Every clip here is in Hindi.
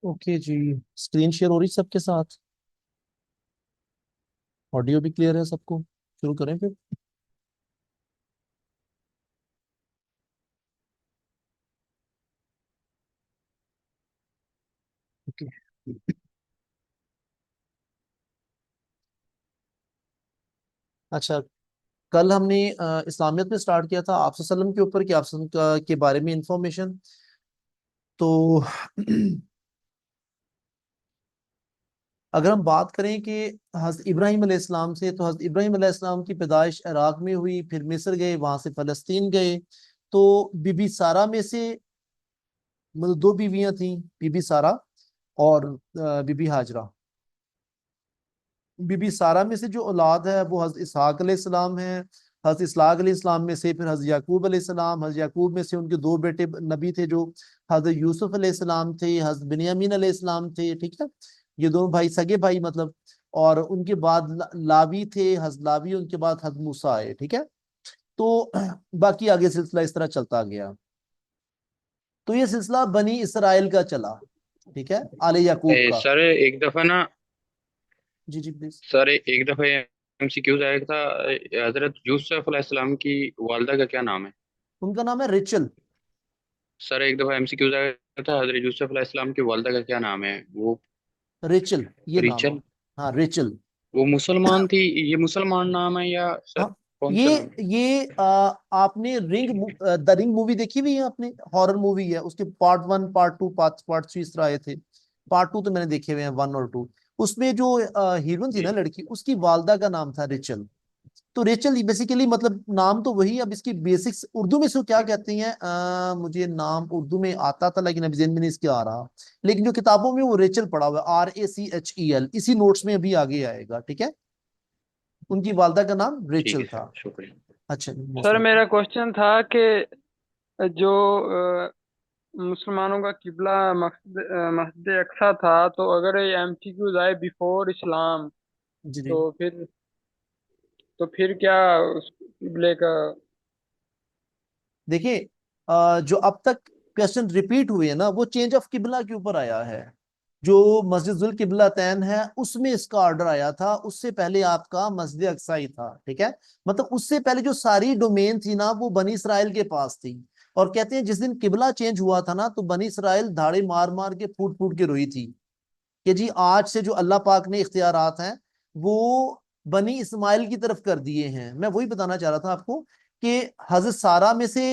ओके जी। स्क्रीन शेयर हो रही सबके साथ। ऑडियो भी क्लियर है सबको। शुरू करें फिर। ओके। अच्छा। कल हमने इस्लामियत में स्टार्ट किया था आप सल्लम के ऊपर कि के बारे में इंफॉर्मेशन। तो अगर हम बात करें कि हज़रत इब्राहिम अलैहिस्सलाम से, तो हज़रत इब्राहिम अलैहिस्सलाम की पैदाइश इराक में हुई, फिर मिस्र गए, वहां से फलस्तीन गए। तो बीबी सारा में से, मतलब दो बीवियां थी, बीबी सारा और बीबी हाजरा। बीबी सारा में से जो औलाद है वो हज़रत इसहाक अलैहिस्सलाम है। हज़रत इसहाक अलैहिस्सलाम में से फिर हज़रत याकूब अलैहिस्सलाम, हज़रत याकूब में से उनके दो बेटे नबी थे जो हज़रत यूसुफ अलैहिस्सलाम थे, हज़रत बिन्यामीन अलैहिस्सलाम थे। ठीक है, ये दोनों भाई सगे भाई मतलब। और उनके बाद लावी थे, हज़रत लावी, उनके बाद हज़रत मूसा आए। ठीक है। तो बाकी आगे सिलसिला इस तरह चलता गया। तो ये सिलसिला बनी इसराइल का चला। ठीक है, आले याकूब का। सर एक दफा ना। जी जी प्लीज। सर एक दफा एमसीक्यूज आया था। हजरत यूसुफ अलैहिस्सलाम की वालदा का क्या नाम है? उनका नाम है रिचल। सर एक दफा एमसीक्यूज आया था, हजरत यूसुफ अलैहिस्सलाम की वालदा का क्या नाम है वो? रेचल ये नाम है। रिचल। हाँ, रेचल। वो मुसलमान थी। ये मुसलमान नाम है या सर हाँ, कौन ये सा नाम? ये आपने द रिंग मूवी देखी हुई है आपने? हॉरर मूवी है, उसके part one, part two, part three इस तरह आए थे। पार्ट टू तो मैंने देखे हुए हैं, वन और टू। उसमें जो हीरोइन थी ना जी। लड़की, उसकी वालदा का नाम था रेचल। तो रेचल बेसिकली मतलब नाम तो वही। अब इसकी बेसिक्स उर्दू में इसको क्या कहते हैं, मुझे नाम उर्दू में आता था लेकिन अभी जेहन में नहीं इसके आ रहा। लेकिन जो किताबों में वो रेचल पड़ा हुआ है, RACHEL, इसी नोट्स में अभी आगे आएगा। ठीक है। उनकी वालदा का नाम ठीक रेचल है था। सर, शुक्रिया। अच्छा, मोस्ट सर वेलकम। मेरा क्वेश्चन था कि जो मुसलमानों का किबला मस्जिद अक्सा था, तो अगर ये एमसीक्यूज आए बिफोर इस्लाम, जी जी। तो फिर क्या उस किबले का? देखिए, जो अब तक क्वेश्चन रिपीट हुए हैं ना, वो चेंज ऑफ किबला के ऊपर आया है। जो मस्जिद जुल किबला तैन है उसमें इसका ऑर्डर आया था, उससे पहले आपका मस्जिद अक्सा ही था। ठीक है। मतलब उससे पहले जो सारी डोमेन थी ना, वो बनी इसराइल के पास थी। और कहते हैं जिस दिन किबला चेंज हुआ था ना, तो बनी इसराइल धाड़े मार मार के फूट फूट के रोई थी कि जी आज से जो अल्लाह पाक ने इख्तियारात हैं वो बनी इस्माइल की तरफ कर दिए हैं। मैं वही बताना चाह रहा था आपको कि हजरत सारा में से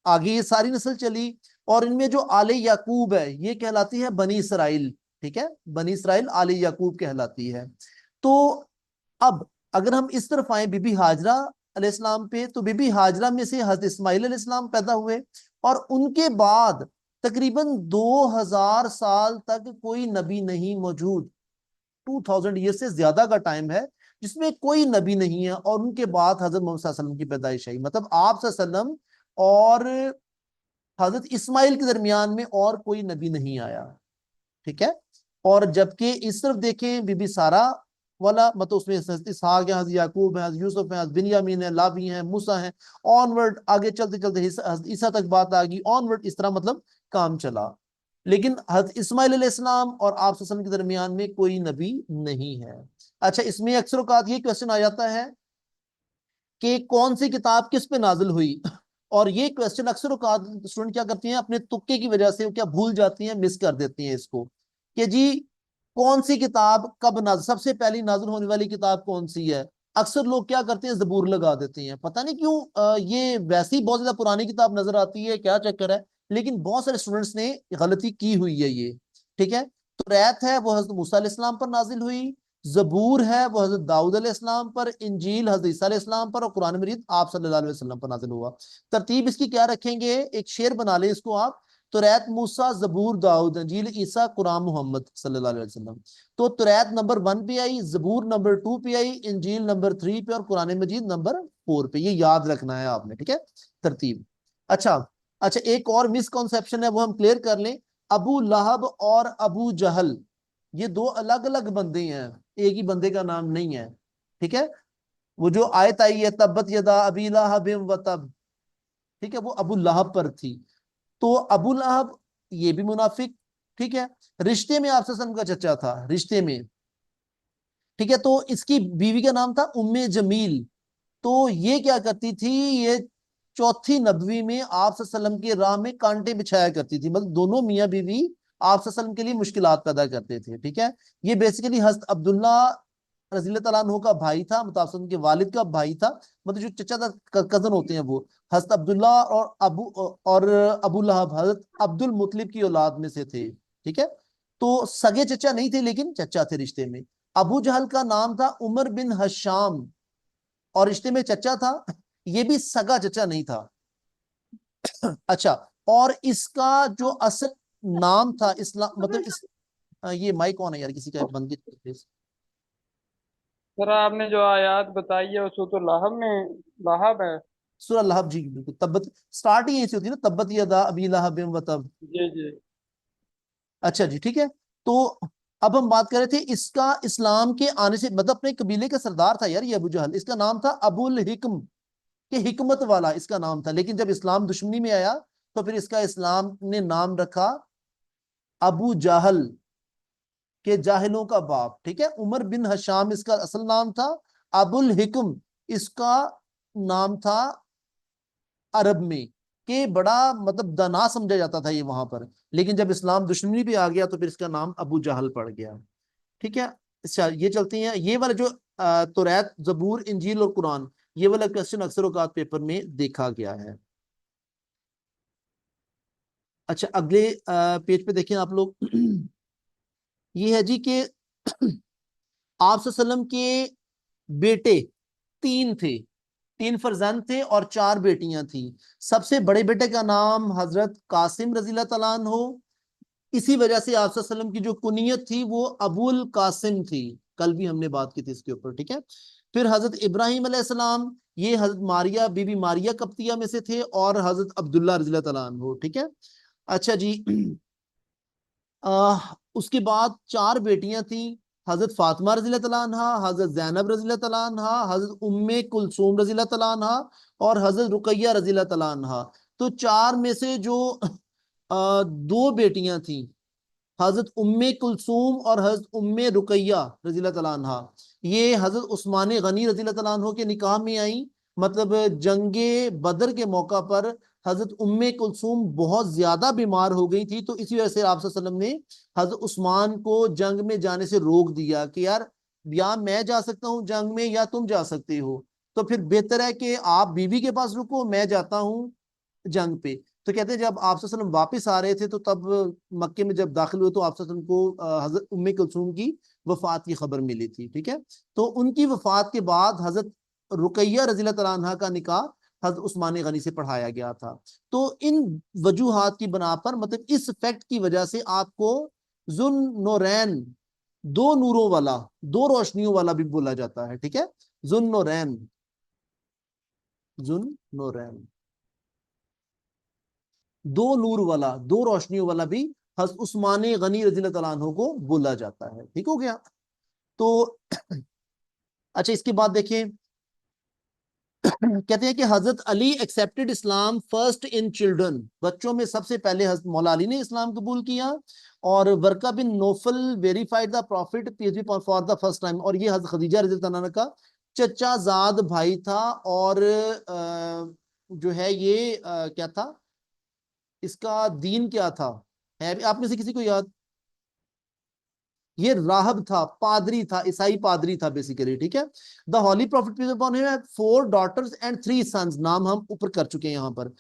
आगे ये सारी नस्ल चली, और इनमें जो आले याकूब है ये कहलाती है बनी इसराइल। ठीक है, बनी इसराइल आले याकूब कहलाती है। तो अब अगर हम इस तरफ आए बीबी हाजरा अलैहिस्सलाम पे, तो बीबी हाजरा में से हजरत इस्माइल अलैहिस्सलाम पैदा हुए। और उनके बाद तकरीबन 2000 साल तक कोई नबी नहीं मौजूद। 2000 ईयर से ज्यादा का टाइम है जिसमें कोई नबी नहीं है। और उनके बाद हजरत मोहम्मद सल्लल्लाहु अलैहि वसल्लम की पैदाइश आई, मतलब आप सल्लल्लाहु अलैहि वसल्लम और हजरत इस्माइल के दरमियान में और कोई नबी नहीं आया। ठीक है। और जबकि इस तरफ देखें बीबी सारा वाला, मतलब उसमें हजरत इसहाक है, हजरत याकूब है, हजरत यूसुफ है, हजरत बिन्यामीन है, लावी है, मूसा है। ऑनवर्ड आगे चलते चलते हजरत ईसा तक बात आ गई, ऑनवर्ड इस तरह मतलब काम चला। लेकिन हजरत इस्माइल अलैहिस्सलाम और आप सल्लल्लाहु अलैहि वसल्लम के दरमियान में कोई नबी नहीं है। अच्छा, इसमें अक्सर औकात ये क्वेश्चन आ जाता है कि कौन सी किताब किस पे नाजिल हुई। और ये क्वेश्चन अक्सर औकात स्टूडेंट क्या करती हैं, अपने तुक्के की वजह से वो क्या भूल जाती हैं, मिस कर देती हैं इसको कि जी कौन सी किताब कब नाजिल, सबसे पहली नाजिल होने वाली किताब कौन सी है। अक्सर लोग क्या करते हैं, जबूर लगा देते हैं, पता नहीं क्यों। ये वैसे ही बहुत ज्यादा पुरानी किताब नजर आती है, क्या चक्कर है। लेकिन बहुत सारे स्टूडेंट्स ने गलती की हुई है ये। ठीक है। तो रैत है वो हजरत मूसा अलैहिस्सलाम पर नाजिल हुई। जबूर है वो हजरत दाऊद अलैहिस्सलाम पर, इंजील हजरत ईसा अलैहिस्सलाम पर, और कुरान मजीद आप सल्लल्लाहु अलैहि वसल्लम पर नाजिल हुआ। तरतीब इसकी क्या रखेंगे, एक शेर बना ले इसको आप। तुरैत मूसा, जबूर दाऊद, इंजील ईसा, कुरान मोहम्मद सल्लल्लाहु अलैहि वसल्लम। तो तुरैत नंबर 1 पे आई, जबूर नंबर 2 पे आई, इंजील नंबर 3 पे, और कुरान मजीद नंबर 4 पे। ये याद रखना है आपने। ठीक है, तरतीब। अच्छा। अच्छा, एक और मिसकॉन्सेप्शन है वो हम क्लियर कर लें। अबू लहब और अबू जहल ये दो अलग अलग बंदे हैं, एक ही बंदे का नाम नहीं है। ठीक है। वो जो आयत आई है तब्बत यदा अबी लहब व तब, ठीक है, वो अबू लहब पर थी। तो अबू लहब ये भी मुनाफिक, ठीक है, रिश्ते में आप सल्लल्लाहु अलैहि वसल्लम का चचा था, रिश्ते में। ठीक है, तो इसकी बीवी का नाम था उम्मे जमील। तो ये क्या करती थी, ये चौथी नबवी में आप सल्लल्लाहु अलैहि वसल्लम की राह में कांटे बिछाया करती थी, मतलब दोनों मियाँ बीवी आप सल्लल्लाहु अलैहि वसल्लम के लिए मुश्किलात पैदा करते थे। ठीक है, ये बेसिकली हज़रत अब्दुल्ला रज़ियल्लाहु तआला अन्हु का भाई था, मतलब उनके वालिद का भाई था, मतलब जो चचा था, कजन होते हैं वो। हज़रत अब्दुल्ला और अबू लहब हज़रत अब्दुल मुत्तलिब की औलाद में से थे। ठीक है, तो सगे चचा नहीं थे लेकिन चचा थे रिश्ते में। अबू जहल का नाम था उमर बिन हशाम और रिश्ते में चचा था, ये भी सगा चचा नहीं था। अच्छा, और इसका जो असल नाम था इस्लाम, मतलब ये माइक कौन है यार, किसी का बंद की। सर आपने जो आयत बताई है उसको तो लाहब में, लाहब है। सूरह लहब, जी बिल्कुल, तब्बत स्टार्ट ही ऐसी होती है ना, तब्बत यदा अबी लहब व तब। जी जी। अच्छा जी, ठीक है। तो अब हम बात कर रहे थे इसका इस्लाम के आने से, मतलब अपने कबीले का सरदार था यार ये अबू जहल, इसका नाम था अबुल हिक्म, के हिकमत वाला इसका नाम था। लेकिन जब इस्लाम दुश्मनी में आया तो फिर इसका इस्लाम ने नाम रखा अबू जाहल, के जाहिलों का बाप। ठीक है, उमर बिन हशाम इसका असल नाम था, अबुल हिक्म इसका नाम था अरब में, के बड़ा मतलब दाना समझा जाता था ये वहां पर। लेकिन जब इस्लाम दुश्मनी पे आ गया तो फिर इसका नाम अबू जहल पड़ गया। ठीक है, अच्छा ये चलते हैं, ये वाला जो तौरात जबूर इंजील और कुरान, ये वाला क्वेश्चन अक्सर औकात पेपर में देखा गया है। अच्छा, अगले पेज पे देखें आप लोग। ये है जी कि आप सल्लम के बेटे तीन थे, तीन फर्जंद थे और चार बेटियां थी। सबसे बड़े बेटे का नाम हजरत कासिम रजील्लाहु तआला अन्हु, इसी वजह से आप सल्लम की जो कुनियत थी वो अबुल कासिम थी, कल भी हमने बात की थी इसके ऊपर। ठीक है, फिर हजरत इब्राहिम अलैहिस्सलाम, ये हजरत मारिया बीबी मारिया कप्तिया में से थे, और हजरत अब्दुल्ला रज़ियल्लाहु तआला अन्हु। ठीक है, अच्छा जी। उसके बाद चार बेटियां थी, हजरत फातिमा रज़ियल्लाहु तआला अन्हा, हजरत जैनब रज़ियल्लाहु तआला अन्हा, हजरत उम्मे कुलसूम रज़ियल्लाहु तआला अन्हा और हजरत रुकैया रज़ियल्लाहु तआला अन्हा। तो चार में से जो दो बेटियां थी, हजरत उम्मे कुलसूम और हजरत उम्मे रुकैया रज़ियल्लाहु तआला अन्हा, ये हजरत उस्मान गनी रज़ियल्लाहु तआला अन्हु के निकाह में आई। मतलब जंगे बदर के मौका पर हजरत उम्मे कुलसूम बहुत ज्यादा बीमार हो गई थी, तो इसी वजह से आप सल्लल्लाहु अलैहि वसल्लम ने हजरत उस्मान को जंग में जाने से रोक दिया कि यार या मैं जा सकता हूँ जंग में या तुम जा सकते हो, तो फिर बेहतर है कि आप बीवी के पास रुको, मैं जाता हूँ जंग पे। तो कहते हैं जब आप सल्लल्लाहु अलैहि वसल्लम वापस आ रहे थे तो तब मक्के में जब दाखिल हुए तो आप सल्लल्लाहु अलैहि वसल्लम को हजरत उम्मे कुलसूम की वफात की खबर मिली थी। ठीक है, तो उनकी वफात के बाद हजरत रुकैया रज़ियल्लाहु तआला अन्हा का निकाह हजरत उस्मान गनी से पढ़ाया गया था। तो इन वजूहात की बना पर, मतलब इस फैक्ट की वजह से आपको जुन नूरैन, दो नूरों वाला, दो रोशनियों वाला भी बोला जाता है। ठीक है, जुन नूरैन, जुन नूरैन, दो नूर वाला, दो रोशनियों वाला भी हज़रत उस्मान गनी रज़ियल्लाहु तआला अन्हु को बोला जाता है। ठीक हो गया। तो अच्छा, इसके बाद देखें, कहते हैं कि हजरत Ali accepted Islam first in children, बच्चों में सबसे पहले हजरत मौला अली ने इस्लाम कबूल किया। और Waraqa bin Nawfal verified the prophet peace be for the first time, और ये हजरत खदीजा रज़ियल्लाहु तआला अन्हा का चचा जाद भाई था। और जो है ये क्या था, इसका दीन क्या था, है आप में से किसी को याद? ये राहब था, पादरी था, ईसाई पादरी था बेसिकली। ठीक है, the holy prophet peace upon him had 4 daughters and 3 sons, नाम हम ऊपर कर चुके हैं यहाँ पर।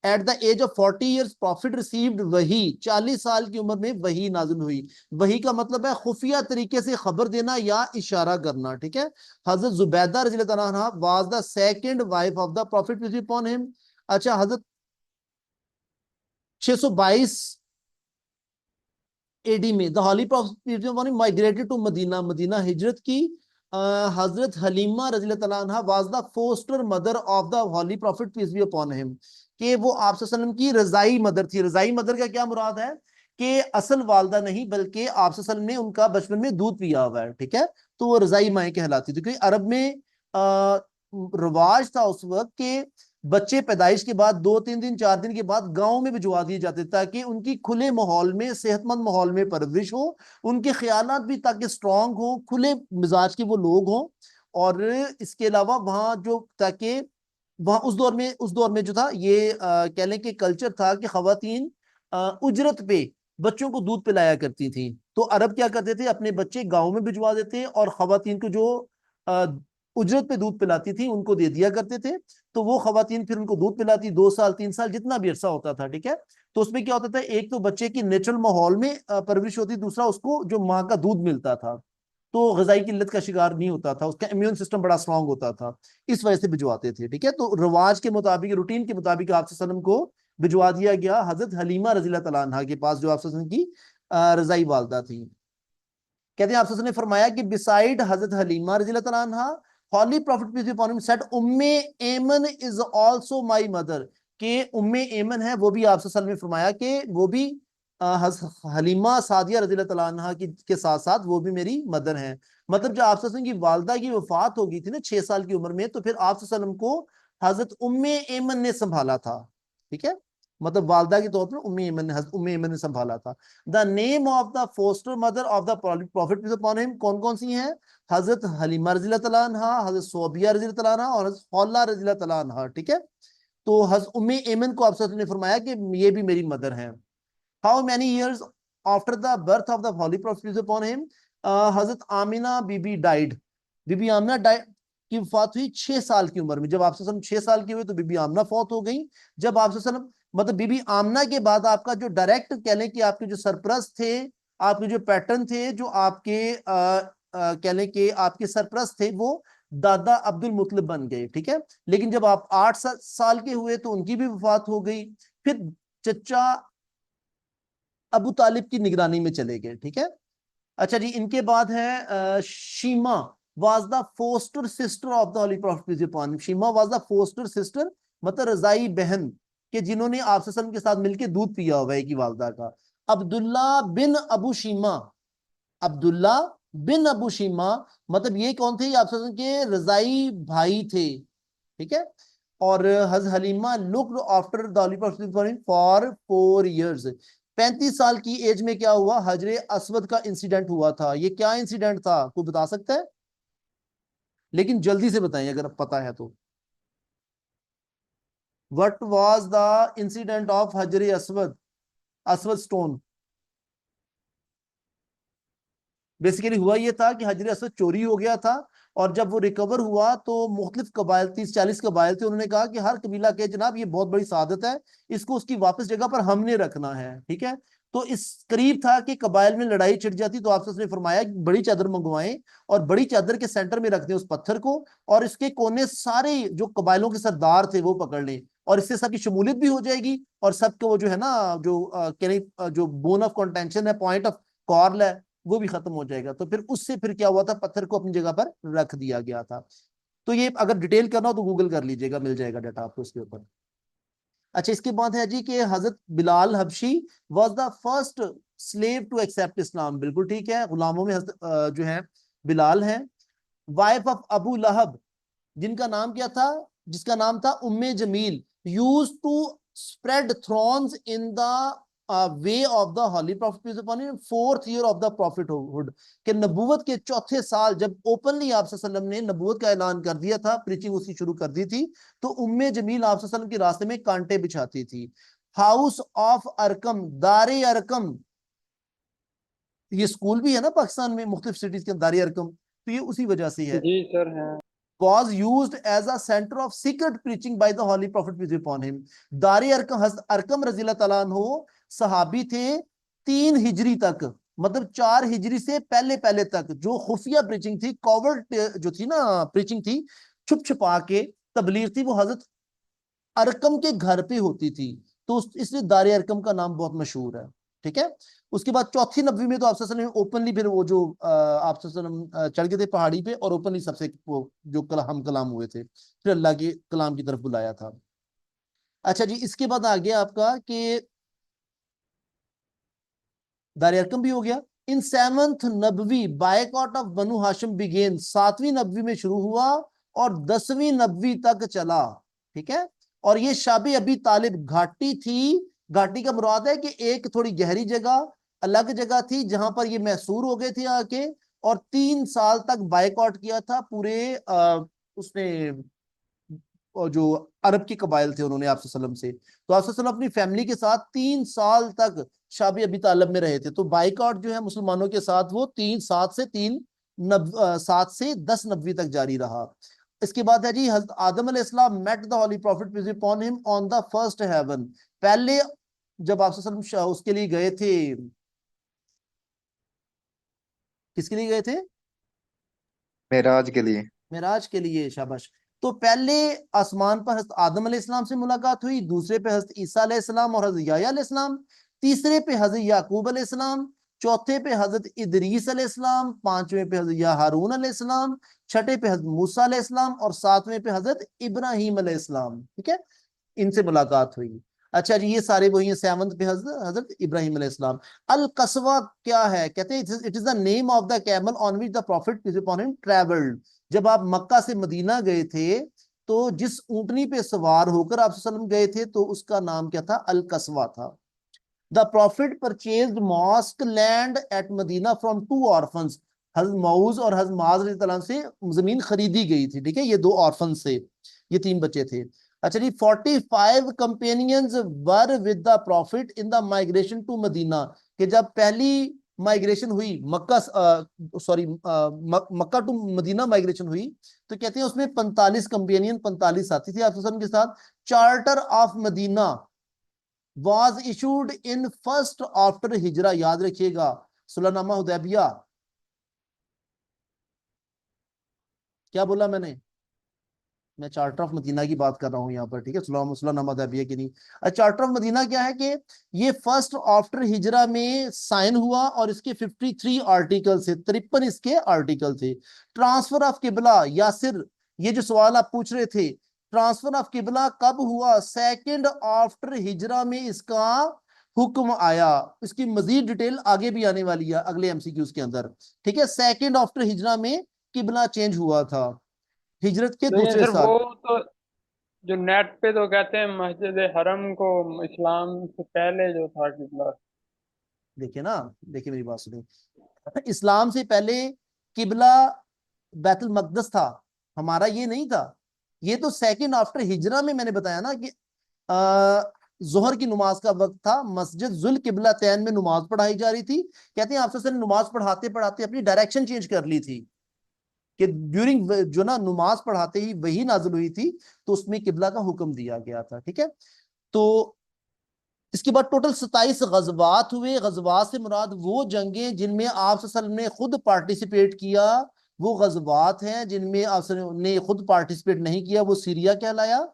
At the age of 40 years prophet received वही, 40 साल की उम्र में वही नाजिल हुई। वही का मतलब है खुफिया तरीके से खबर देना या इशारा करना। ठीक है, हजरत जुबैदा रज़ियल्लाहु तआला अन्हा was the second wife of the prophet peace upon him. अच्छा, हजरत 622 एडी में the holy prophet migrated to Medina, Medina हिजरत की। हजरत हलीमा रज़ियल्लाहु तआला अन्हा was the foster mother of the holy prophet peace be upon him, कि वो आप सल्लल्लाहु अलैहि वसल्लम की रजाई मदर थी। रजाई मदर का क्या मुराद है कि असल वालदा नहीं, बल्कि आप सल्लल्लाहु अलैहि वसल्लम ने उनका बचपन में दूध पिया हुआ है। ठीक है, तो वो रजाई माएँ कहलाती थी, क्योंकि अरब में रवाज था उस वक्त के बच्चे पैदाइश के बाद 2-3 दिन 4 दिन के बाद गांव में भिजवा दिए जाते ताकि उनकी खुले माहौल में, सेहतमंद माहौल में परवरिश हो, उनके ख्यालात भी ताकि स्ट्रांग हो, खुले मिजाज के वो लोग हों। और इसके अलावा वहाँ जो ताकि वहाँ उस दौर में जो था ये कह लें कि कल्चर था कि खवातीन उजरत पे बच्चों को दूध पिलाया करती थी। तो अरब क्या करते थे, अपने बच्चे गांव में भिजवा देते और खवातीन को जो उजरत पे दूध पिलाती थी उनको दे दिया करते थे। तो वो खवातीन फिर उनको दूध पिलाती 2 साल 3 साल जितना भी अरसा होता था, ठीक है। तो उसमें क्या होता था, एक तो बच्चे की नेचुरल माहौल में परवरिश होती, दूसरा उसको जो माँ का दूध मिलता था तो गजाई किल्लत का शिकार नहीं होता था, उसका इम्यून सिस्टम बड़ा स्ट्रांग होता था, इस वजह से भिजवाते थे, ठीक है। तो रिवाज के मुताबिक, रूटीन के मुताबिक आप सल्लम को भिजवा दिया गया हजरत हलीमा रज़ी अल्लाह तआला अन्हा के पास, जो आप सल्लम की रजाई वालदा थी। कहते हैं आप सल्लम ने फरमाया कि बिसाइड हजरत हलीमा रज़ी अल्लाह तआला अन्हा, holy prophet peace be upon him said Umm Ayman is also my mother, के उम्मे एमन है वो भी आप सल्लम ने फरमाया कि वो भी हलीमा सादिया रज़ी अल्लाह तआला अन्हा की के साथ साथ वो भी मेरी मदर हैं। मतलब जब आप सल्लम की वालदा की वफात हो गई थी ना 6 साल की उम्र में, तो फिर आप सल्लम को हजरत उम्मे एमन ने संभाला था, ठीक है। मतलब वालदा के तौर पर उम्मे एमन ने संभाला था। The name of the foster mother of the prophet peace upon him कौन कौन सी हैं, हजरत हलीमा रज़ी अल्लाह तआला अन्हा, हजरत सोबिया रज़ी अल्लाह तआला अन्हा और हजरत हौला रज़ी अल्लाह तआला अन्हा, ठीक है। तो हजरत उम्मे एमन को आप सल्लल्लाहु अलैहि वसल्लम ने फरमाया कि ये भी मेरी मदर हैं। How many years after the birth of the holy prophet peace upon him, हजरत आमिना बीबी डाइड, बीबी आमिना डाइड की वफात हुई 6 साल की उम्र में। जब आप सल्लल्लाहु अलैहि वसल्लम 6 साल के हुए तो बीबी आमिना फौत हो गई। जब आप सल्लल्लाहु अलैहि वसल्लम मतलब बीबी आमना के बाद आपका जो डायरेक्ट कह लें कि आपके जो सरप्रस्त थे, आपके जो पैटर्न थे, जो आपके कह लें कि आपके सरप्रस्त थे, वो दादा अब्दुल मुतलिब बन गए, ठीक है। लेकिन जब आप 8 साल के हुए तो उनकी भी वफात हो गई। फिर चचा अबू तालिब की निगरानी में चले गए, ठीक है। अच्छा जी, इनके बाद है Shaima was the foster sister of the holy prophet peace be upon him. Shaima was the foster sister, मतलब रजाई बहन के जिन्होंने आप सल्लम के साथ मिलकर दूध पिया हुआ है की वालदा का। अब्दुल्ला बिन अबू शीमा, अब्दुल्ला बिन अबू शीमा, मतलब ये कौन थे, आप सल्लम के रजाई भाई थे, ठीक है। और हज Halima looked after the holy prophet for 4 years. 35 साल की एज में क्या हुआ, हजरे असवद का इंसिडेंट हुआ था। ये क्या इंसिडेंट था, कोई बता सकता है? लेकिन जल्दी से बताइए अगर पता है तो। What was the incident of Hajre Aswad, Aswad stone? Basically हुआ ये था कि हजर असवद चोरी हो गया था, और जब वो रिकवर हुआ तो मुख्तलिफ कबाइल, 30-40 कबाइल थे, उन्होंने कहा कि हर कबीला के जनाब ये बहुत बड़ी सादत है, इसको उसकी वापस जगह पर हमने रखना है, ठीक है। तो इस करीब था कि कबाइल में लड़ाई छिड़ जाती, तो आपसे उसने फरमाया कि बड़ी चादर मंगवाएं और बड़ी चादर के सेंटर में रख दें उस पत्थर को, और इसके कोने सारे जो कबाइलों के सरदार थे वो पकड़ लें, और इससे सबकी शमूलियत भी हो जाएगी और सबको वो जो है ना जो जो बोन ऑफ कंटेंशन है, पॉइंट ऑफ कॉर्ल है, वो भी खत्म हो जाएगा। तो फिर उससे फिर क्या हुआ था, पत्थर को अपनी जगह पर रख दिया गया था। तो ये अगर डिटेल करना हो तो गूगल कर लीजिएगा, मिल जाएगा डाटा आपको इसके ऊपर। अच्छा, इसके बाद है जी कि Hazrat Bilal Habshi was the first slave to accept Islam. बिल्कुल ठीक है, गुलामों में जो है बिलाल है। वाइफ ऑफ अबू लहब, जिनका नाम क्या था, जिसका नाम था Umm Jamil, used to spread thorns in the way of the holy prophet peace upon him, 4th year of the prophethood, के नबूवत के 4थे साल जब ओपनली आप सल्लम ने नबूवत का ऐलान कर दिया था, प्रीचिंग उसकी शुरू कर दी थी, तो उम्मे जमील आप सल्लम के रास्ते में कांटे बिछाती थी। हाउस ऑफ अरकम, दारे अरकम, ये स्कूल भी है ना पाकिस्तान में मुख्तलिफ सिटीज के, दारे अरकम, तो ये उसी वजह से है। जी सर है। was used as a center of secret preaching by the holy prophet peace be upon him। दारी अरकम रज़ी अल्लाह तआला अन्हु सहाबी थे 3 हिजरी तक, मतलब 4 हिजरी से पहले पहले तक, जो खुफिया प्रीचिंग थी, कॉवर्ट जो थी ना प्रीचिंग थी, छुप छुपा के तबलीग थी, वो हजरत अरकम के घर पे होती थी, तो इसलिए दारे अरकम का नाम बहुत मशहूर है, ठीक है। उसके बाद 4th नबवी में तो आप सल्लल्लाहु अलैहि वसल्लम ओपनली फिर वो जो आप सल्लल्लाहु अलैहि वसल्लम चढ़ गए थे पहाड़ी पे और ओपनली सबसे वो जो हम कलाम हुए थे, फिर अल्लाह के कलाम की तरफ बुलाया था। अच्छा जी, इसके बाद आ गया आपका कि दारे अरकम भी हो गया। In 7th Nabawi boycott of Banu Hashim began, 7वीं नबवी में शुरू हुआ और 10वीं नबवी तक चला, ठीक है। और ये शाबी अबी तालिब घाटी थी। घाटी का मुराद है कि एक थोड़ी गहरी जगह, अलग जगह थी जहां पर ये मैसूर हो गए थे आके, और 3 साल तक बायकॉट किया था पूरे उसने और जो अरब के कबाइल थे उन्होंने आप सल्लम से। तो आप सल्लम अपनी फैमिली के साथ 3 साल तक शाबी अबी तालिब में रहे थे। तो बाइकआउट जो है मुसलमानों के साथ वो 7 से 10 नबवी तक जारी रहा। इसके बाद है जी, हज़रत आदम अलैहिस्सलाम met the holy prophet peace be upon him on the first heaven. पहले जब आप सल्लम उसके लिए गए थे, किसके लिए गए थे? मेराज के लिए। मिराज के लिए, शाबाश। तो पहले आसमान पर हज़रत आदम अलैहिस्सलाम से मुलाकात हुई, दूसरे पे हज़रत ईसा अलैहिस्सलाम और हज़रत याह्या अलैहिस्सलाम, तीसरे पे हज़रत याकूब अलैहिस्सलाम, चौथे पे हज़रत इदरीस अलैहिस्सलाम, पांचवें पे हज़रत या हारून अलैहिस्सलाम, छठे पे हज़रत मूसा अलैहिस्सलाम और सातवें पे हज़रत इब्राहीम अलैहिस्सलाम। ठीक है, इनसे मुलाकात हुई। अच्छा जी, ये सारे वही हैं। सेवंथ पे हज़रत हज़रत इब्राहीम अलैहिस्सलाम। अल कसवा क्या है? कहते हैं it is the name of the camel on which the prophet peace upon him travelled. जब आप मक्का से मदीना गए थे तो जिस ऊंटनी पे सवार होकर आप सल्लम गए थे तो उसका नाम क्या था? अल कसवा था। The prophet purchased mosque land at Medina from two orphans. हज़रत मऊज और हज़रत माज रज़ी अल्लाह से जमीन खरीदी गई थी। ठीक है, ये 2 ऑर्फन से, ये 3 बच्चे थे। अच्छा जी, 45 companions were with the prophet in the migration to Medina. कि जब पहली माइग्रेशन हुई Mecca, sorry Mecca to Medina migration हुई, तो कहते हैं उसमें 45 कंपेनियन, 45 साथी थे आप के साथ। Charter of Medina was issued in first after हिजरा। याद रखिएगा, सुलहनामा हुदैबिया। क्या बोला मैंने? मैं चार्टर ऑफ मदीना की बात कर रहा हूं यहाँ पर। ठीक है, सुलहनामा हुदैबिया की नहीं। चार्टर ऑफ मदीना क्या है कि ये फर्स्ट आफ्टर हिजरा में साइन हुआ और इसके 53 आर्टिकल थे, 53 इसके आर्टिकल थे। ट्रांसफर ऑफ किबला यासिर, ये जो सवाल आप पूछ रहे थे, ट्रांसफर ऑफ किबला कब हुआ? सेकंड आफ्टर हिजरा में इसका हुक्म आया। इसकी मजीद डिटेल आगे भी आने वाली है अगले एमसीक्यूज के अंदर। ठीक है, सेकंड आफ्टर हिजरा में किबला चेंज हुआ था, हिजरत के लेकिन दूसरे सर साल। वो तो जो नेट पे तो कहते हैं मस्जिद हरम को इस्लाम से पहले जो था किबला। देखिए ना, देखिए मेरी बात सुनिए। इस्लाम से पहले किबला बैतुल मकदस था, हमारा ये नहीं था। ये तो सेकंड आफ्टर हिजरा में मैंने बताया ना कि जोहर की नमाज का वक्त था, मस्जिद जुल किबला तैन में नमाज पढ़ाई जा रही थी। कहते हैं आपसे नमाज पढ़ाते पढ़ाते अपनी डायरेक्शन चेंज कर ली थी कि ड्यूरिंग जो ना नमाज पढ़ाते ही वही नाजिल हुई थी, तो उसमें किबला का हुक्म दिया गया था। ठीक है, तो इसके बाद टोटल 27 गजवात हुए। गजवात से मुराद वो जंगें जिनमें आप सल्लल्लाहु अलैहि वसल्लम ने खुद पार्टिसिपेट किया, वो गजवात हैं। जिनमें आप सल्लल्लाहु अलैहि वसल्लम ने खुद पार्टिसिपेट नहीं किया वो सीरिया कहलाया।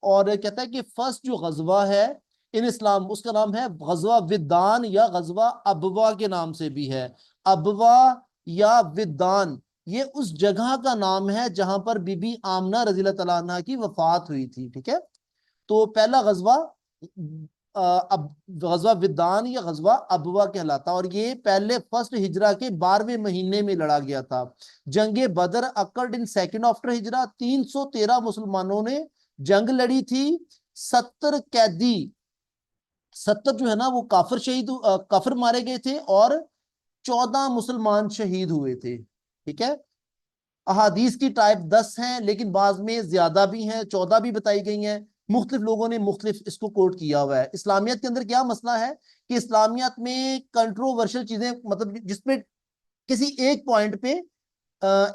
और कहता है कि फर्स्ट जो गजवा है इन इस्लाम, उसका नाम है गजवा विदान या गजवा अबवा के नाम से भी है। अबवा या विदान, ये उस जगह का नाम है जहां पर बीबी आमना रज़ी अल्लाह तआला अन्हा की वफात हुई थी। ठीक है, तो पहला गजवा अब गजवा विदान या गजवा अबवा कहलाता, और ये पहले फर्स्ट हिजरा के 12वें महीने में लड़ा गया था। जंगे बदर अकर्ड इन सेकंड आफ्टर हिजरा। 313 मुसलमानों ने जंग लड़ी थी। 70 कैदी, 70 जो है ना वो काफिर मारे गए थे, और 14 मुसलमान शहीद हुए थे। ठीक है, अहादीस की टाइप 10 हैं, लेकिन बाद में ज्यादा भी हैं, 14 भी बताई गई हैं। मुख्तलिफ लोगों ने मुख्तलिफ इसको कोट किया हुआ है। इस्लामियत के अंदर क्या मसला है कि इस्लामियत में कंट्रोवर्शियल चीजें, मतलब जिसपे किसी एक पॉइंट पे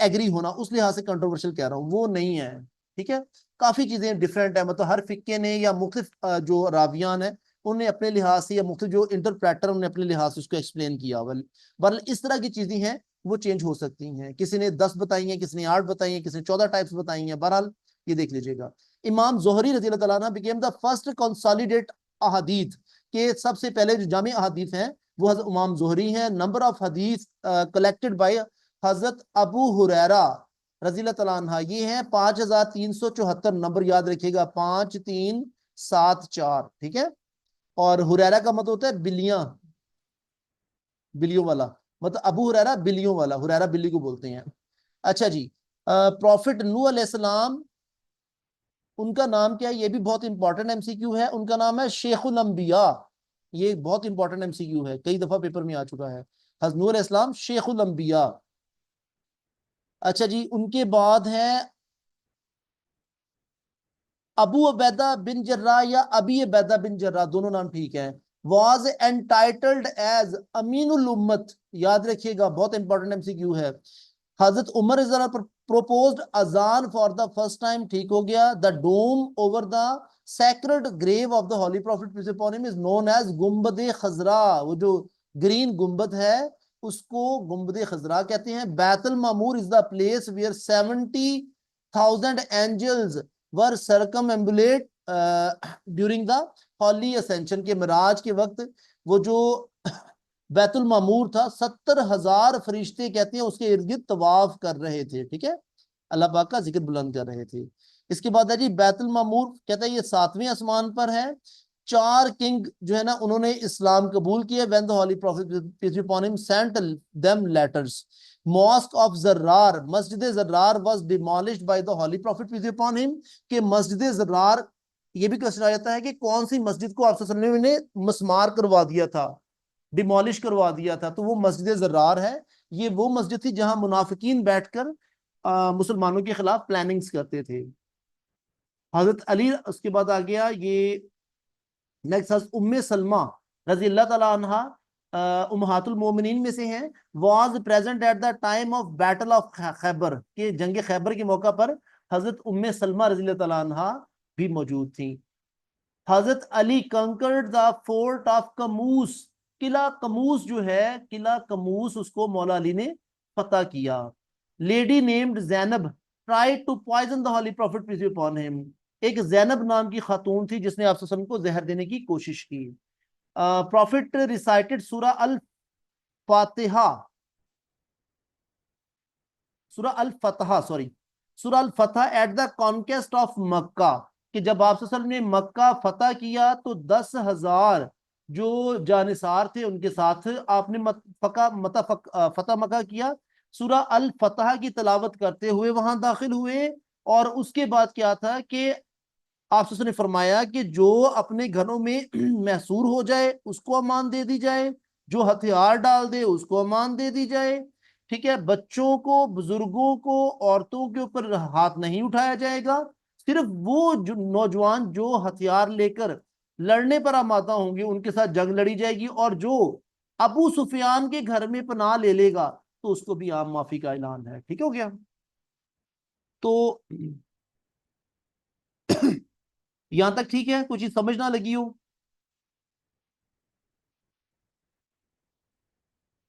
एग्री होना, उस लिहाज से कंट्रोवर्शियल कह रहा हूं, वो नहीं है। ठीक है, काफी चीजें डिफरेंट है, मतलब हर फिक्के ने या मुख्तलिफ जो रावियान है उन्हें अपने लिहाज से, या मुख्तलिफ जो इंटरप्रेटर उन्हें अपने लिहाज से उसको एक्सप्लेन किया हुआ। बहरहाल इस तरह की चीजें हैं, वो चेंज हो सकती हैं। किसी ने 10 बताई हैं, किसी ने 8 बताई हैं, किसी ने 14 टाइप्स बताई हैं। बहरहाल ये देख लीजिएगा। इमाम जोहरी रज़ी अल्लाह तआला अन्हु बिकेम द फर्स्ट कंसोलिडेट अहादीथ, के सबसे पहले जो जामे अहादीथ हैं वो हज़रत इमाम जोहरी हैं। नंबर ऑफ हदीस कलेक्टेड बाय हजरत अबू हुरैरा रज़ी अल्लाह तआला अन्हु, ये है 5374 नंबर, याद रखिएगा 5374। ठीक है, और हुरैरा का मतलब होता है बिलियां, बिलियों वाला, मतलब अबू हुरैरा बिलियों वाला, हुरैरा बिल्ली को बोलते हैं। अच्छा जी, प्रॉफिट नूह अलैहिस्सलाम उनका नाम क्या है, ये भी बहुत इंपॉर्टेंट एमसीक्यू है। उनका नाम है शेखुल अंबिया। ये बहुत इंपॉर्टेंट एमसीक्यू है, कई दफा पेपर में आ चुका है। हज़रत नूर इस्लाम शेखुल अंबिया। अच्छा जी, उनके बाद है अबू उबैदा बिन जर्राह या अबी उबैदा बिन जर्राह, दोनों नाम ठीक है। वाज एंटाइटल्ड एज अमीनुल उम्मत, याद रखिएगा बहुत इंपॉर्टेंट एमसीक्यू है। हजरत उमर जरा proposed अजान फॉर द फर्स्ट टाइम, ठीक हो गया। The dome over the sacred grave of the holy prophet peace upon him is known as गुम्बद खजरा, वो जो ग्रीन गुम्बद है उसको गुम्बद खजरा कहते हैं। Baitul Mamur is the place where 70,000 angels were circumambulate during the holy ascension, के मिराज के वक्त वो जो बैतुल मामूर था 70,000 फरिश्ते कहते हैं उसके इर्द गिर्द तवाफ कर रहे थे, ठीक है, अल्लाह पाक का जिक्र बुलंद कर रहे थे। इसके बाद है जी बैतुल मामूर, कहता है ये 7वें आसमान पर है। 4 किंग जो है ना उन्होंने इस्लाम कबूल किया। When the holy prophet peace be upon him sent them letters. Mosque of Zirar, Masjid Zirar was demolished by the holy prophet peace be upon him, के मस्जिद जर्रार, ये भी क्वेश्चन आ जाता है कि कौन सी मस्जिद को आप सल्लल्लाहु अलैहि वसल्लम ने मस्मार करवा दिया था, डिमोलिश करवा दिया था, तो वो मस्जिद जर्रार है। ये वो मस्जिद थी जहां मुनाफिकीन बैठकर मुसलमानों के खिलाफ प्लानिंग्स करते थे। हजरत अली, उसके बाद आ गया ये नेक्स्ट उम्मे सलमा रजी अल्लाह ताला अन्हा, उम्महातुल मोमिनीन में से हैं। Was present at the time of battle of Khyber, के जंग खैबर के मौका पर हजरत उम्मे सलमा रजी अल्लाह ताला अन्हा भी मौजूद थी। Hazrat Ali conquered the fort of Qamus, किला कमूस जो है, किला कमूस उसको मौला अली ने फतह किया। Lady named Zainab tried to poison the holy prophet peace be upon him, एक जैनब नाम की खातून थी जिसने आप वसल्लम को जहर देने की कोशिश की। प्रॉफिट रिसाइटेड सूरा अल फातिहा, सूरा अल फतहा सॉरी सूरा अल फतह एट द कॉन्केस्ट ऑफ मक्का, कि जब आप वसल्लम ने मक्का फतह किया तो 10,000 जो जानिसार थे उनके साथ आपने फतह मक्का किया। सूरा अल फतह की तलावत करते हुए वहां दाखिल हुए, और उसके बाद क्या था कि आप ने फरमाया कि जो अपने घरों में महसूर हो जाए उसको अमान दे दी जाए, जो हथियार डाल दे उसको अमान दे दी जाए, ठीक है। बच्चों को, बुजुर्गों को, औरतों के ऊपर हाथ नहीं उठाया जाएगा। सिर्फ वो जो नौजवान जो हथियार लेकर लड़ने पर आमादा होंगे उनके साथ जंग लड़ी जाएगी, और जो अबू सुफियान के घर में पनाह ले लेगा तो उसको भी आम माफी का ऐलान है, ठीक हो गया। तो यहां तक ठीक है, कुछ चीज समझ ना लगी हो।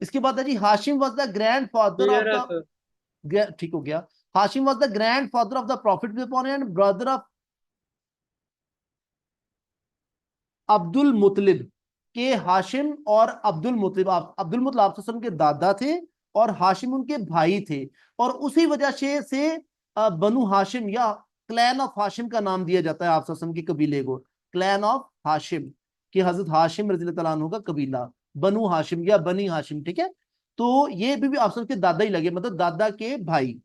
इसके बाद है जी Hashim was the grandfather of clear है सर? द, ठीक हो गया, Hashim was the grandfather of the prophet upon and brother of Abdul Muttalib, के हाशिम और अब्दुल मुतलिब, अब्दुल मुतलिब आप के दादा थे और हाशिम उनके भाई थे, और उसी वजह से बनु हाशिम या क्लैन ऑफ हाशिम का नाम दिया जाता है आप के कबीले को, क्लैन ऑफ हाशिम, कि हजरत हाशिम रज़ी अल्लाह अन्हु का कबीला बनु हाशिम या बनी हाशिम, ठीक है। तो ये भी आप के दादा ही लगे, मतलब दादा के भाई।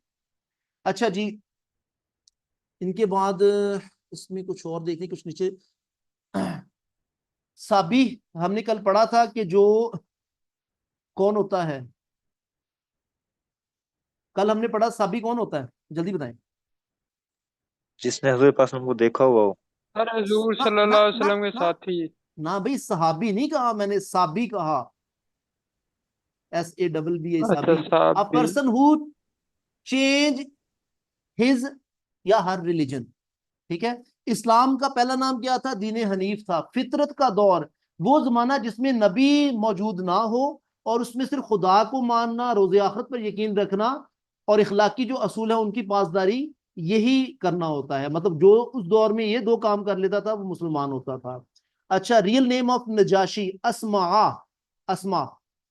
अच्छा जी, इनके बाद इसमें कुछ और देखने, कुछ नीचे साबी हमने कल पढ़ा था कि जो कौन होता है, कल हमने पढ़ा साबी कौन होता है, जल्दी बताएं। जिसने हजूर पास को देखा हुआ हो। सर हजूर ना ना सल्लल्लाहु अलैहि ना वसल्लम के ना साथी। ना भाई, सहाबी नहीं कहा मैंने, साबी कहा, SABBI, अच्छा साबी। साहब अ भी। पर्सन हु चेंज हिज या हर रिलीजन, ठीक है। इस्लाम का पहला नाम क्या था, दीन हनीफ था। फितरत का दौर, वो जमाना जिसमें नबी मौजूद ना हो और उसमें सिर्फ खुदा को मानना, रोज़े आखिरत पर यकीन रखना और इखलाकी जो असूल है उनकी पासदारी, यही करना होता है। मतलब जो उस दौर में ये 2 काम कर लेता था वो मुसलमान होता था। अच्छा, real name of Najashi Asma, Asma,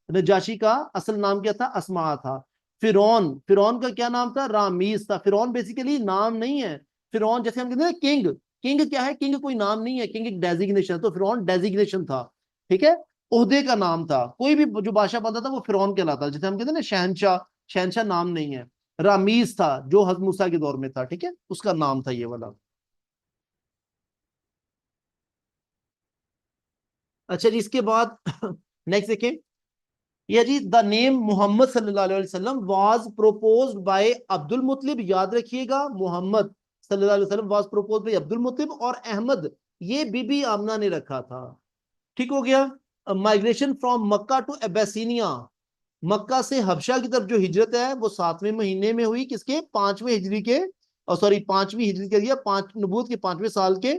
Najashi का असल नाम क्या था, अस्मा था। फिरौन, फिरौन का क्या नाम था, रामीस था। फिरौन बेसिकली नाम नहीं है, फिरौन जैसे हम कहते हैं किंग, किंग क्या है, किंग कोई नाम नहीं है, किंग एक डेजिग्नेशन है, तो फिरौन डेजिग्नेशन था, ठीक है, ओहदे का नाम था। कोई भी जो बादशाह बनता था वो फिरौन कहलाता, जैसे हम कहते हैं ना शहनशाह, शहनशाह नाम नहीं है। रामीस था जो हज़रत मूसा के दौर में था, ठीक है, उसका नाम था ये वाला। अच्छा जी, इसके बाद नेक्स्ट देखें, यह जी, द नेम मोहम्मद सल्लल्लाहु अलैहि वसल्लम was proposed by Abdul Muttalib. याद रखिएगा, मोहम्मद सल्लल्लाहु अलैहि वसल्लम was proposed by Abdul Muttalib, और अहमद ये बीबी आमना ने रखा था। ठीक हो गया। माइग्रेशन फ्रॉम मक्का टू एबेसिनिया, मक्का से हबशा की तरफ जो हिजरत है वो 7वें महीने में हुई, किसके, 5वें हिजरी के, और सॉरी 5वीं हिजरी के दिया, 5 नबूवत के 5वें साल के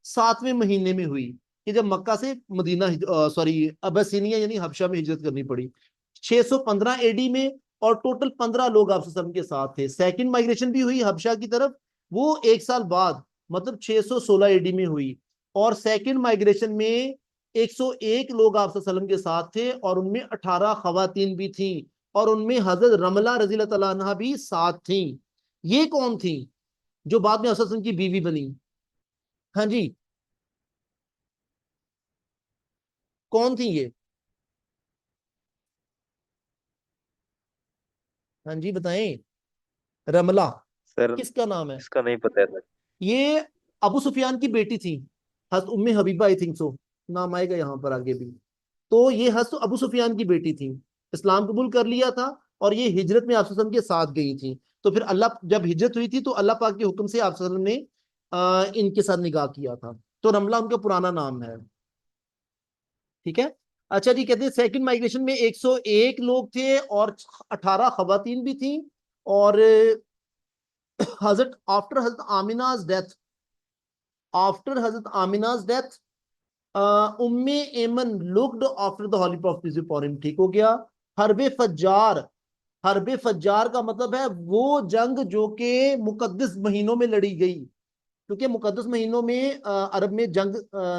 7वें महीने में हुई, कि जब मक्का से मदीना सॉरी अबेसिनिया यानी हबशा में हिजरत करनी पड़ी 615 एडी में। और टोटल 15 लोग आप के साथ थे। सेकंड माइग्रेशन भी हुई हबशा की तरफ, वो 1 साल बाद, मतलब 616 एडी में हुई। और सेकंड माइग्रेशन में 101 लोग आप वसल्लम के साथ थे, और उनमें 18 खवातीन भी थी, और उनमें हजरत रमला रज़ी अल्लाह तआला अन्हा भी साथ थी। ये कौन थी जो बाद में वसल्लम की बीवी बनी? हाँ जी, कौन थी ये? हाँ जी बताएं। रमला सर किसका नाम है? इसका नहीं पता है सर। ये अबू सुफियान की बेटी थी, हज़रत उम्मे हबीबा, आई थिंक सो, नाम आएगा यहाँ पर आगे भी। तो ये हज़रत अबू सुफियान की बेटी थी, इस्लाम कबूल कर लिया था, और ये हिजरत में आप सल्लल्लाहु अलैहि वसल्लम के साथ गई थी। तो फिर अल्लाह, जब हिजरत हुई थी तो अल्लाह पाक के हुक्म से आप सल्लल्लाहु अलैहि वसल्लम ने इनके साथ निकाह किया था। तो रमला उनका पुराना नाम है। ठीक है। अच्छा जी, कहते हैं सेकंड माइग्रेशन में 101 लोग थे, और 18 खवातीन भी थी। और हजरत after Hazrat आमिना's death, after Hazrat आमिना's death Umm Ayman looked after the holy prophet upon him. ठीक हो गया। हरबे फज्जार, हरबे फज्जार का मतलब है वो जंग जो कि मुकद्दस महीनों में लड़ी गई, क्योंकि मुकद्दस महीनों में अरब में जंग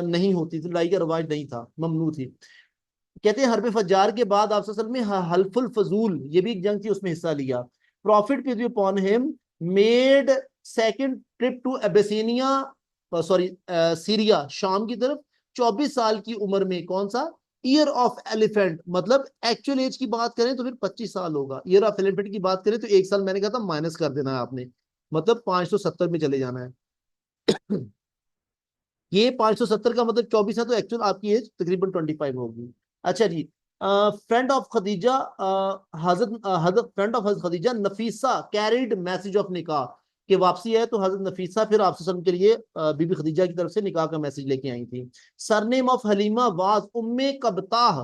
नहीं होती थी, लड़ाई का रवाज नहीं था, ममनू थी। कहते हैं हरबे फज्जार के बाद आप सल्लल्लाहु अलैहि वसल्लम में हल्फुल फजूल, ये भी एक जंग थी, उसमें हिस्सा लिया। Prophet peace be upon him made second trip to Abyssinia, sorry Syria, Sham की तरफ, 24 साल की उम्र में। कौन सा? ईयर ऑफ एलिफेंट, मतलब एक्चुअल एज की बात करें तो फिर 25 साल होगा। ईयर ऑफ एलिफेंट की बात करें तो 1 साल मैंने कहा था माइनस कर देना है आपने, मतलब 570 में चले जाना है। ये 570 का मतलब 24 है, तो एक्चुअल आपकी एज तकरीबन 25 होगी। अच्छा जी, friend of Khadija, Hazrat Hazrat friend of Hazrat Khadija Nafisa carried message of निकाह, कि वापसी है तो हजरत नफीसा फिर आप वसल्लम के लिए बीबी खदीजा की तरफ से निकाह का मैसेज लेके आई थी। सरनेम ऑफ हलीमा वाज उम्मे कबताह,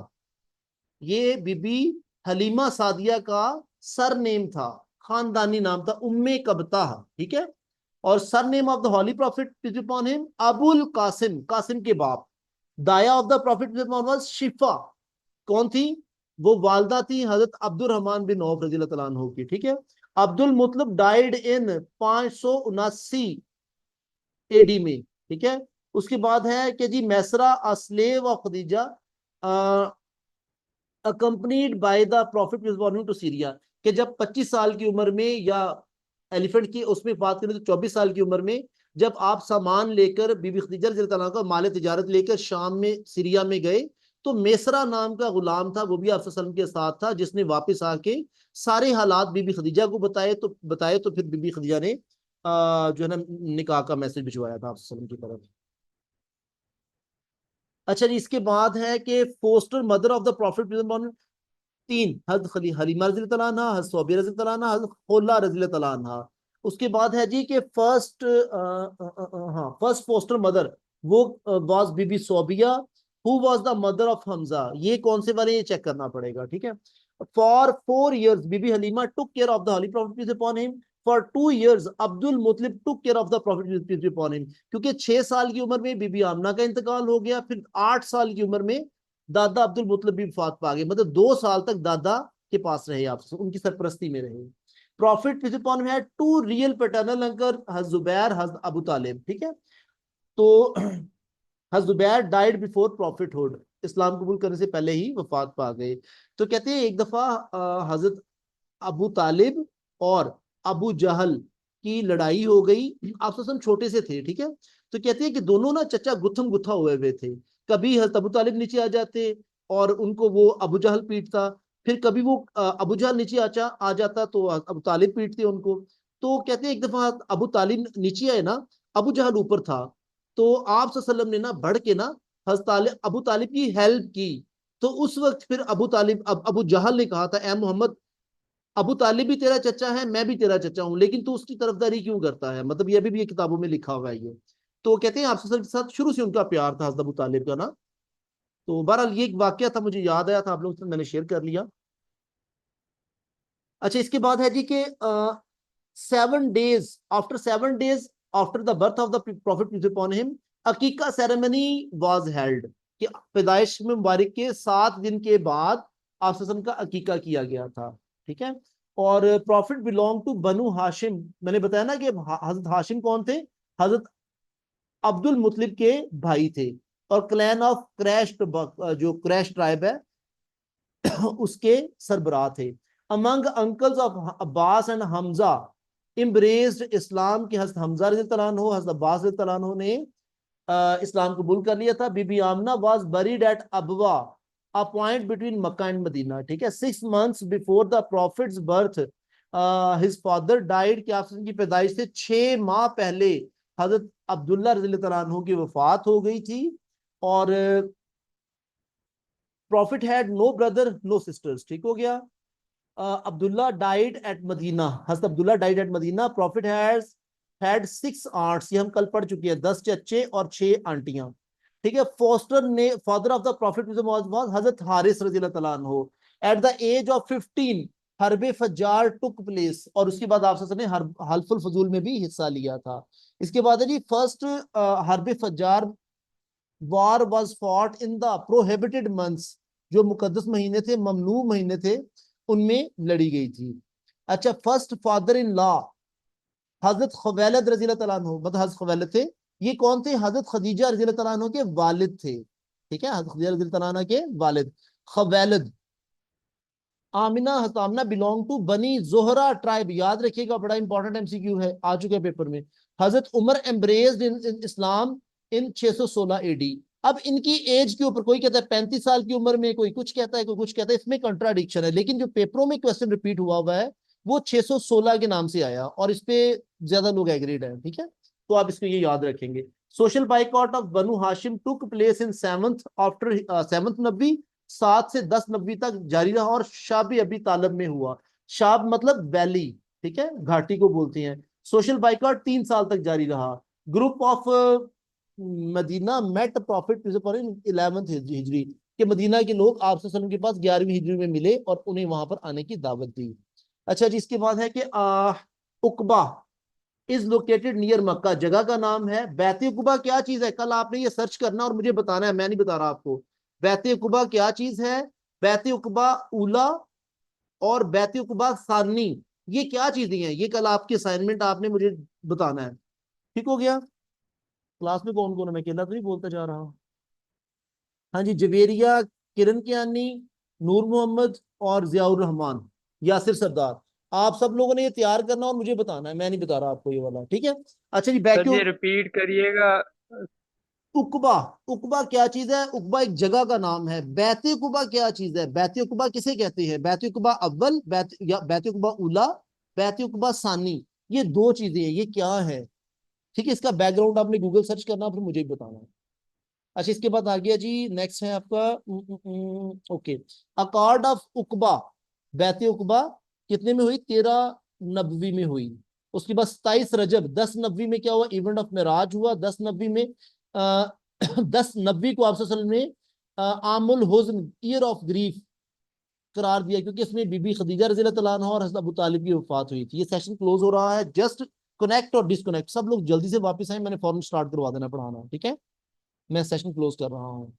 ये बीबी हलीमा सादिया का सरनेम था, खानदानी नाम था उम्मे कबताह। ठीक है। और surname of the holy prophet peace upon him Abul Qasim, Qasim के बाप। दाया of the prophet peace upon was Shifa, कौन थी? वो वालदा थी हजरत अब्दुल रहमान बिन औफ रजी अल्लाह तआला अन्हु की। ठीक है। Abdul Muttalib died in 579 AD में। ठीक है। उसके बाद है कि जी Maysara a slave of Khadija accompanied by the prophet to Syria, कि जब 25 साल की उम्र में, या एलिफेंट की उसमें बात करें तो 24 साल की उम्र में, जब आप सामान लेकर बीबी खदीजा रज़ी अल्लाह अन्हा का माल तिजारत लेकर शाम में सीरिया में गए, तो मेसरा नाम का गुलाम था, वो भी आप सल्लल्लाहु अलैहि वसल्लम के साथ था, जिसने वापस आके सारे हालात बीबी खदीजा को बताए तो फिर बीबी खदीजा ने जो है ना निकाह का मैसेज भिजवाया था आप सल्लल्लाहु अलैहि वसल्लम की तरफ। अच्छा जी, इसके बाद है कि foster mother of the prophet 3, हज़रत हलीमा रज़ी अल्लाह अन्हा, हज़रत सोबिया रज़ी अल्लाह अन्हा, हज़रत खुला रज़ी अल्लाह अन्हा। उसके बाद है जी कि फर्स्ट, हाँ, फर्स्ट फोस्टर मदर वो वाज बीबी Sobia, who was the mother of Hamza. ये कौन से वाले, ये चेक करना पड़ेगा। ठीक है। फॉर 4 years बीबी Halima took care of the holy prophet peace upon him. For 2 years Abdul Muttalib took care of the prophet peace upon him, क्योंकि 6 साल की उम्र में बीबी आमना का इंतकाल हो गया, फिर 8 साल की उम्र में दादा अब्दुल मुतलब भी वफात पा गए, मतलब 2 साल तक दादा के पास रहे, आप उनकी सरपरस्ती में रहे। Profit peace upon him had 2 real paternal uncle, हज़रत जुबैर, हज़रत अबू तालिब। ठीक है। तो हज़रत जुबैर डाइड बिफोर प्रॉफिटहुड, इस्लाम कबूल करने से पहले ही वफात पा गए। तो कहते हैं एक दफा हज़रत अबू तालिब और अबू जहल की लड़ाई हो गई, आप सब छोटे से थे। ठीक है। तो कहते हैं कि दोनों ना चचा गुत्थम गुत्था हुए थे, कभी हज़रत अबू तालिब नीचे आ जाते और उनको वो अबू जहल पीटता, फिर कभी वो अबू जहल नीचे आ जाता तो अबू तालिब पीटते उनको। तो कहते हैं एक दफा अबू तालिब नीचे आए ना, अबू जहल ऊपर था, तो आप सल्लल्लाहु अलैहि वसल्लम ने ना बढ़ के ना हज़रत अबू तालिब की हेल्प की, तो उस वक्त फिर अबू जहल ने कहा था, ए मोहम्मद, अबू तालिब भी तेरा चचा है, मैं भी तेरा चचा हूं, लेकिन तू उसकी तरफदारी क्यों करता है? मतलब ये भी ये किताबों में लिखा हुआ है ये। तो कहते हैं आपसे के साथ शुरू से उनका प्यार था हज़रत अबू तालिब का ना। तो बहरहाल ये एक वाकया था, मुझे याद आया था, आप लोगों से मैंने शेयर कर लिया। अच्छा, इसके बाद है जी कि 7 days after the birth of the prophet peace upon him, Aqiqa ceremony was held, कि पैदाइश में मुबारक के 7 दिन के बाद आप सल्लल्लाहु अलैहि वसल्लम का अकीका किया गया था। ठीक है। और प्रॉफिट बिलोंग टू बनु हाशिम, मैंने बताया ना कि हजरत हाशिम कौन थे? हजरत अब्दुल मुतलिब के भाई थे, और क्लैन ऑफ क्रैश, जो क्रैश ट्राइब है उसके सरबराह थे। Among uncles of Abbas and Hamza embraced Islam, के हजरत हमजा रज़ियल्लाहु अन्हु, हजरत अब्बास रज़ियल्लाहु अन्हु ने इस्लाम कबूल कर लिया था। Bibi Amina was buried at Abwa, a point between Mecca and Medina. ठीक है। 6 months before the prophet's birth his father died, कि आप की पैदाइश से 6 माह पहले हजरत अब्दुल्ला रज़ियल्लाहु अन्हु की वफात हो गई थी। और prophet had no brother no sisters. ठीक हो गया। अब्दुल्ला डाइड एट मदीना, हजरत Abdullah died at Medina. Prophet has had 6 aunts, ये हम कल पढ़ चुके हैं, 10 चच्चे और 6 आंटियां। ठीक है। फोस्टर ने father of the profit Hazrat Haris रज़ियल्लाहु अन्हु। At the age of 15 Harbe Fijar took place, और उसके बाद आप ने हल्फुल फजूल में भी हिस्सा लिया था। इसके बाद है जी first Harbe Fijar war was fought in the prohibited months, जो मुकद्दस महीने थे, ममनू महीने थे, उनमें लड़ी गई थी। अच्छा, फर्स्ट फादर इन लॉ हजरत खवैलद रज़ियल्लाहु अन्हु, मतलब हजरत खवैलद थे, ये कौन थे? हजरत खदीजा रज़ियल्लाहु अन्हु के वालिद थे। ठीक है। हजरत खदीजा रज़ियल्लाहु अन्हा के वालिद खवैलद। आमिना, हजरत आमिना बिलोंग टू बनी जोहरा ट्राइब, याद रखिएगा, बड़ा इंपॉर्टेंट एमसीक्यू है, आ चुके पेपर में। हजरत उमर एम्ब्रेस्ड इन इस्लाम इन 616 एडी। अब इनकी एज के ऊपर कोई कहता है 35 साल की उम्र में, कोई कुछ कहता है, कोई कुछ कहता है, इसमें कंट्राडिक्शन है, लेकिन जो पेपरों में क्वेश्चन रिपीट हुआ है वो 616 के नाम से आया, और इस पे ज्यादा लोग एग्रीड हैं। ठीक है। तो आप इसको ये याद रखेंगे। Social boycott of Banu Hashim took place in 7th after 7th नबी, 7 से 10 नबी तक जारी रहा, और शाब अबी तालब में हुआ। शाब मतलब वैली, ठीक है, घाटी को बोलते हैं। सोशल बाइकआउट 3 साल तक जारी रहा। Group of Medina met prophet 11th हिजरी, के मदीना के लोग आप सल्लल्लाहु अलैहि वसल्लम के पास 11वीं हिजरी में मिले और उन्हें वहां पर आने की दावत दी। अच्छा जी, इसके बाद है कि उकबा इज लोकेटेड नियर मक्का, जगह का नाम है। बैत उकबा क्या चीज है? कल आपने ये सर्च करना और मुझे बताना है, मैं नहीं बता रहा आपको। बैत उकबा क्या चीज है? बैत उकबा उला और बैत उकबा सानी, ये क्या चीजें हैं? ये कल आपकी असाइनमेंट, आपने मुझे बताना है। ठीक हो गया। क्लास में कौन कौन है? मैं अकेला तो नहीं बोलता जा रहा हूँ। हाँ जी, जवेरिया, किरण कियानी, नूर मोहम्मद और जियाउर रहमान, यासिर सरदार, आप सब लोगों ने ये तैयार करना और मुझे बताना है, मैं नहीं बता रहा आपको ये वाला। ठीक है। अच्छा जी, सर ये रिपीट करिएगा। उकबा, उकबा क्या चीज है? उकबा एक जगह का नाम है। बैत उकबा क्या चीज है? बैत उकबा किसे कहते हैं? बैत उकबा अव्वल, बैत उकबा उला, बैत उकबा सानी, ये 2 चीजें हैं, ये क्या है? ठीक है। इसका बैकग्राउंड आपने गूगल सर्च करना, फिर मुझे भी बताना है। अच्छा, इसके बाद आ गया जी, नेक्स्ट है आपका ओके, अकॉर्ड ऑफ उकबा, बैत उकबा कितने में हुई? 13 नबवी में हुई। उसके बाद 27 रजब 10 नबवी में क्या हुआ? इवेंट ऑफ मेराज हुआ। 10 नबवी में 10 नबवी को आप सल्लल्लाहु अलैहि वसल्लम ने आमुल हुज़्न, ईयर ऑफ ग्रीफ करार दिया, क्योंकि इसमें बीबी खदीजा रज़ियल्लाहु अन्हा और हज़रत अबू तालिब की वफात हुई थी। ये सेशन क्लोज हो रहा है, जस्ट कनेक्ट और डिस्कनेक्ट, सब लोग जल्दी से वापस आए, मैंने फौरन स्टार्ट करवा देना पढ़ाना। ठीक है। मैं सेशन क्लोज कर रहा हूँ।